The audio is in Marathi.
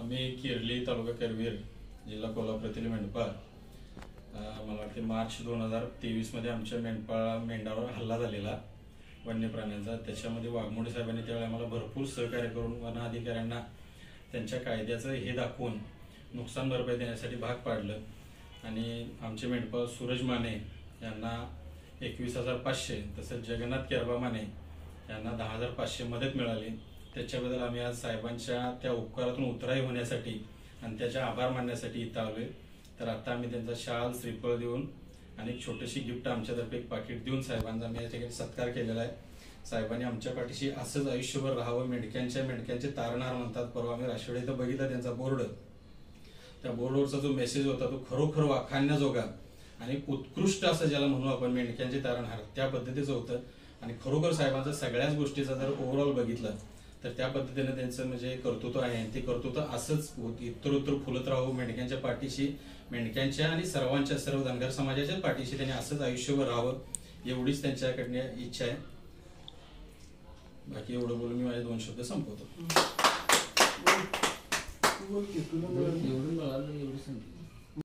आम्ही किर्ली तालुका करवीर जिल्हा कोल्हापूर येथील मेंढपाळ मला वाटते मार्च 2023 मध्ये आमच्या मेंढावर हल्ला झालेला वन्य प्राण्यांचा। त्याच्यामध्ये वाघमोडे साहेबांनी त्यावेळी आम्हाला भरपूर सहकार्य करून वन अधिकाऱ्यांना त्यांच्या कायद्याचं हे दाखवून नुकसान भरपाई देण्यासाठी भाग पाडलं आणि आमचे मेंढपाळ सूरज माने यांना 21,500 तसंच जगन्नाथ केरबा माने यांना 10,500 मदत मिळाली। त्याच्याबद्दल आम्ही आज साहेबांच्या त्या उपकारातून उतराई होण्यासाठी आणि त्याचे आभार मानण्यासाठी इथं आलोय। तर आता आम्ही त्यांचा शाल श्रीफळ देऊन आणि एक छोटीशी गिफ्ट आमच्यातर्फे एक पाकिट देऊन साहेबांचा आम्ही या ठिकाणी सत्कार केलेला आहे। साहेबांनी आमच्या पाठीशी असंच आयुष्यभर राहावं। मेंढक्यांचे तारणहार म्हणतात। परवा आम्ही राष्ट्रवादी इथं बघितला त्यांचा बोर्ड, त्या बोर्डवरचा जो मेसेज होता तो खरोखर वाखाणण्याजोगा आणि उत्कृष्ट असं ज्याला म्हणू आपण मेंढक्यांचे तारणहार त्या पद्धतीचं होतं। आणि खरोखर साहेबांचा सगळ्याच गोष्टीचा जर ओव्हरऑल बघितलं तर त्या पद्धतीने त्यांचं म्हणजे कर्तृत्व आहे। ते कर्तृत्व असंच इतरोत्तर फुलत राहावं मेंढक्यांच्या पाठीशी, मेंढक्यांच्या आणि सर्व धनगर समाजाच्या पाठीशी त्यांनी असंच आयुष्यभर राहावं एवढीच त्यांच्याकडनं इच्छा आहे। बाकी एवढं बोलून मी माझे 2 शब्द संपवतो।